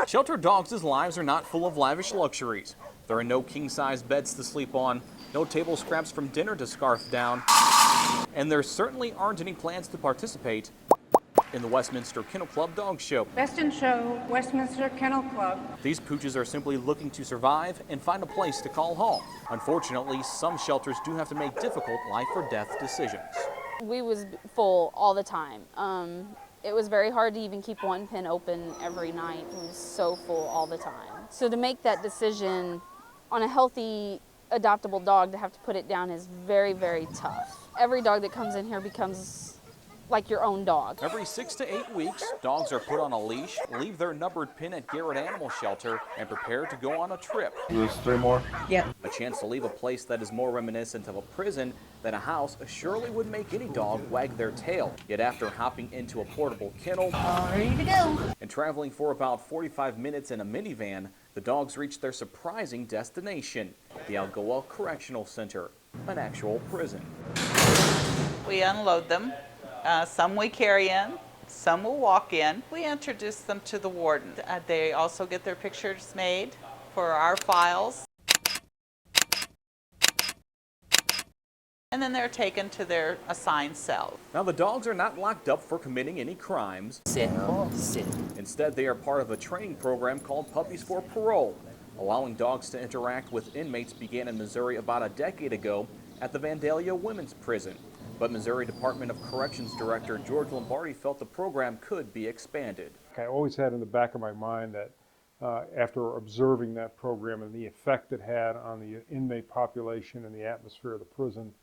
Shelter dogs' lives are not full of lavish luxuries. There are no king-size beds to sleep on, no table scraps from dinner to scarf down, and there certainly aren't any plans to participate in the Westminster Kennel Club Dog Show. Best in Show, Westminster Kennel Club. These pooches are simply looking to survive and find a place to call home. Unfortunately, some shelters do have to make difficult life or death decisions. We was full all the time. It was very hard to even keep one pen open every night. It was so full all the time. So to make that decision on a healthy, adoptable dog, to have to put it down is very, very tough. Every dog that comes in here becomes like your own dog. Every 6 to 8 weeks, dogs are put on a leash, leave their numbered pin at Garrett Animal Shelter, and prepare to go on a trip. There's 3 more? Yeah. A chance to leave a place that is more reminiscent of a prison than a house surely would make any dog wag their tail. Yet after hopping into a portable kennel Ready to go. and traveling for about 45 minutes in a minivan, the dogs reach their surprising destination, the Algoa Correctional Center, an actual prison. We unload them. Some we carry in, some will walk in. We introduce them to the warden. They also get their pictures made for our files. And then they're taken to their assigned cells. Now, the dogs are not locked up for committing any crimes. Sit. Sit. Instead, they are part of a training program called Puppies for Parole. Allowing dogs to interact with inmates began in Missouri about a decade ago at the Vandalia Women's Prison. But Missouri Department of Corrections Director George Lombardi felt the program could be expanded. I always had in the back of my mind that after observing that program and the effect it had on the inmate population and the atmosphere of the prison,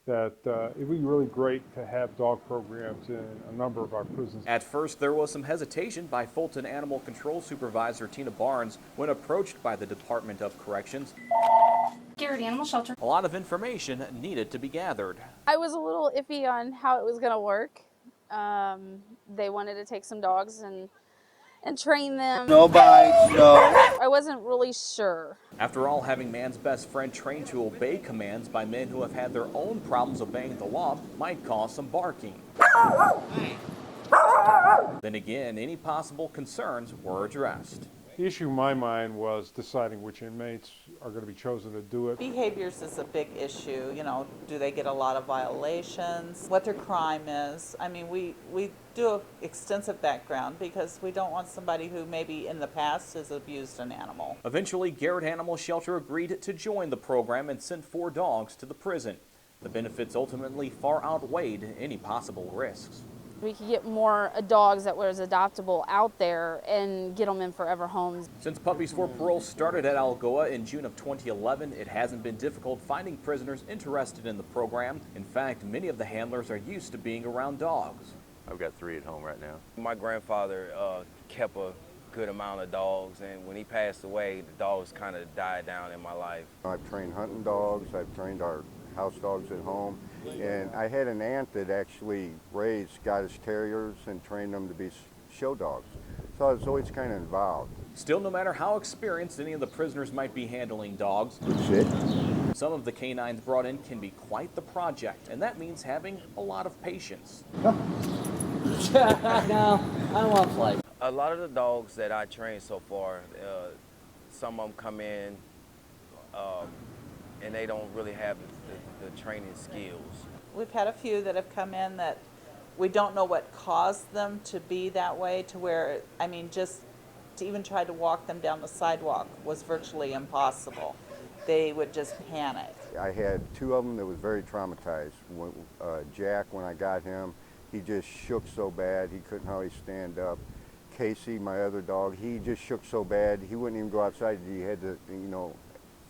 that it would be really great to have dog programs in a number of our prisons. At first, there was some hesitation by Fulton Animal Control Supervisor Tina Barnes when approached by the Department of Corrections. Garrett Animal Shelter. A lot of information needed to be gathered. I was a little iffy on how it was going to work. They wanted to take some dogs and train them. No bites, no. I wasn't really sure. After all, having man's best friend trained to obey commands by men who have had their own problems obeying the law might cause some barking. Then again, any possible concerns were addressed. The issue in my mind was deciding which inmates are going to be chosen to do it. Behaviors is a big issue. You know, do they get a lot of violations? What their crime is? I mean, we do an extensive background because we don't want somebody who maybe in the past has abused an animal. Eventually, Garrett Animal Shelter agreed to join the program and sent 4 dogs to the prison. The benefits ultimately far outweighed any possible risks. We could get more dogs that was adoptable out there and get them in forever homes. Since Puppies for Parole started at Algoa in June of 2011, it hasn't been difficult finding prisoners interested in the program. In fact, many of the handlers are used to being around dogs. I've got 3 at home right now. My grandfather kept a good amount of dogs, and when he passed away, the dogs kind of died down in my life. I've trained hunting dogs, I've trained our house dogs at home, and I had an aunt that actually raised Scottish Terriers and trained them to be show dogs. So I was always kind of involved. Still, no matter how experienced any of the prisoners might be handling dogs, some of the canines brought in can be quite the project, and that means having a lot of patience. No, I don't want to play. A lot of the dogs that I trained so far, some of them come in and they don't really have the training skills. We've had a few that have come in that we don't know what caused them to be that way, to where, I mean, just to even try to walk them down the sidewalk was virtually impossible. They would just panic. I had 2 of them that was very traumatized. Jack, when I got him, he just shook so bad, he couldn't hardly stand up. Casey, my other dog, he just shook so bad, he wouldn't even go outside. He had to,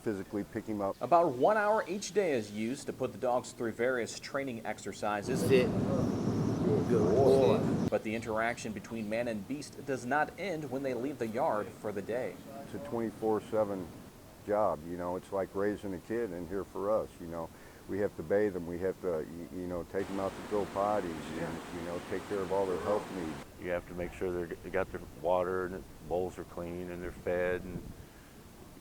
physically pick him up. About 1 hour each day is used to put the dogs through various training exercises. Sit. But the interaction between man and beast does not end when they leave the yard for the day. It's a 24/7 job, it's like raising a kid in here for us, We have to bathe them, we have to, take them out to go potties, and, take care of all their health needs. You have to make sure they got their water and the bowls are clean and they're fed, and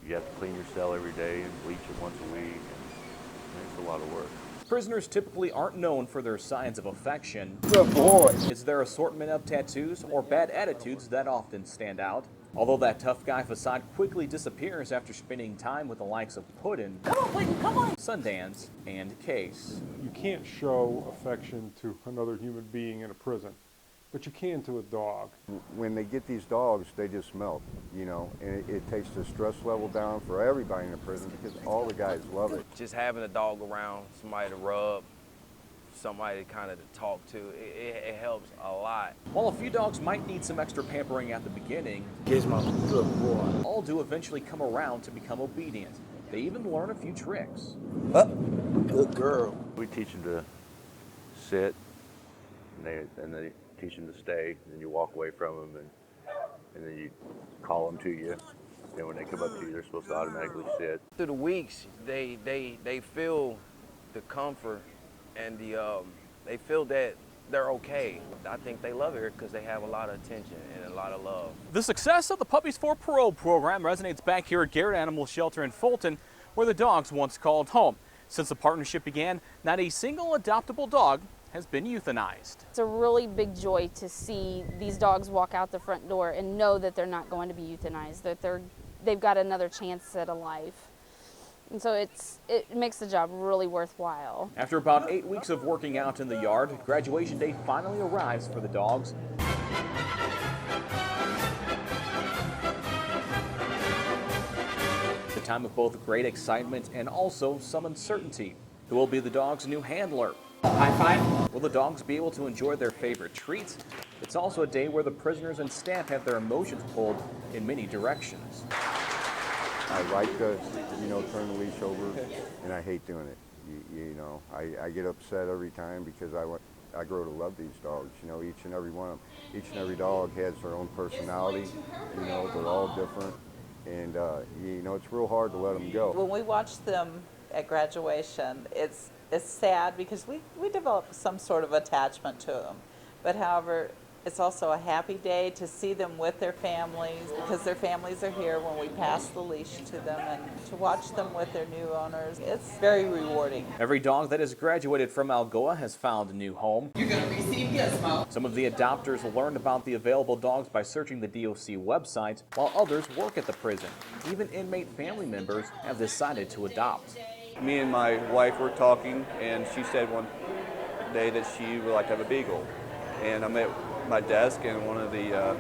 you have to clean your cell every day and bleach it once a week. And it's a lot of work. Prisoners typically aren't known for their signs of affection. Good boy. It's their assortment of tattoos or bad attitudes that often stand out. Although that tough guy facade quickly disappears after spending time with the likes of Puddin', Sundance, and Case. You can't show affection to another human being in a prison, but you can to a dog. When they get these dogs, they just melt, you know, and it takes the stress level down for everybody in the prison because all the guys love it. Just having a dog around, somebody to rub, somebody to kind of talk to, it helps a lot. While a few dogs might need some extra pampering at the beginning, Gizmo, good boy. all do eventually come around to become obedient. They even learn a few tricks. Good girl. We teach them to sit, and they teach them to stay, and you walk away from them, and then you call them to you. And when they come up to you, they're supposed to automatically sit. Through the weeks, they feel the comfort and they feel that they're okay. I think they love it here because they have a lot of attention and a lot of love. The success of the Puppies for Parole program resonates back here at Garrett Animal Shelter in Fulton, where the dogs once called home. Since the partnership began, not a single adoptable dog has been euthanized. It's a really big joy to see these dogs walk out the front door and know that they're not going to be euthanized, that they've got another chance at a life. And so it makes the job really worthwhile. After about 8 weeks of working out in the yard, graduation day finally arrives for the dogs. The time of both great excitement and also some uncertainty. Who will be the dog's new handler? High five. Will the dogs be able to enjoy their favorite treats? It's also a day where the prisoners and staff have their emotions pulled in many directions. I like to, you know, turn the leash over, and I hate doing it. You know, I get upset every time because I grow to love these dogs. You know, each and every one of them. Each and every dog has their own personality. You know, they're all different, and you know, it's real hard to let them go. When we watch them at graduation, it's sad because we develop some sort of attachment to them. But however, it's also a happy day to see them with their families because their families are here when we pass the leash to them, and to watch them with their new owners. It's very rewarding. Every dog that has graduated from Algoa has found a new home. You're going to receive Gizmo. Some of the adopters learned about the available dogs by searching the DOC website, while others work at the prison. Even inmate family members have decided to adopt. Me and my wife were talking, and she said one day that she would like to have a beagle. And I'm at my desk, and one of the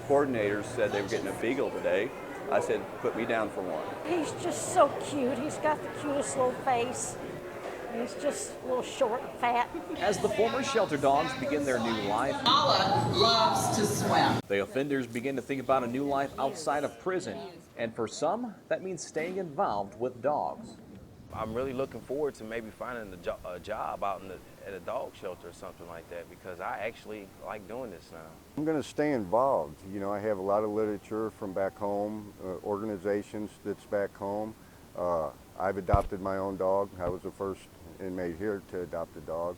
coordinators said they were getting a beagle today. I said, put me down for one. He's just so cute. He's got the cutest little face. He's just a little short and fat. As the former shelter dogs begin their new life, Nala loves to swim. the offenders begin to think about a new life outside of prison. And for some, that means staying involved with dogs. I'm really looking forward to maybe finding a job out at a dog shelter or something like that, because I actually like doing this now. I'm going to stay involved. You know, I have a lot of literature from back home, organizations that's back home. I've adopted my own dog. I was the first inmate here to adopt a dog.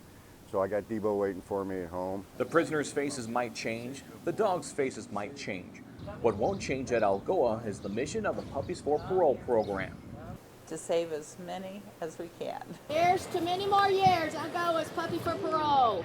So I got Debo waiting for me at home. The prisoners' faces might change, the dogs' faces might change. What won't change at Algoa is the mission of the Puppies for Parole program. To save as many as we can. Here's to many more years. Algoa's Puppy for Parole.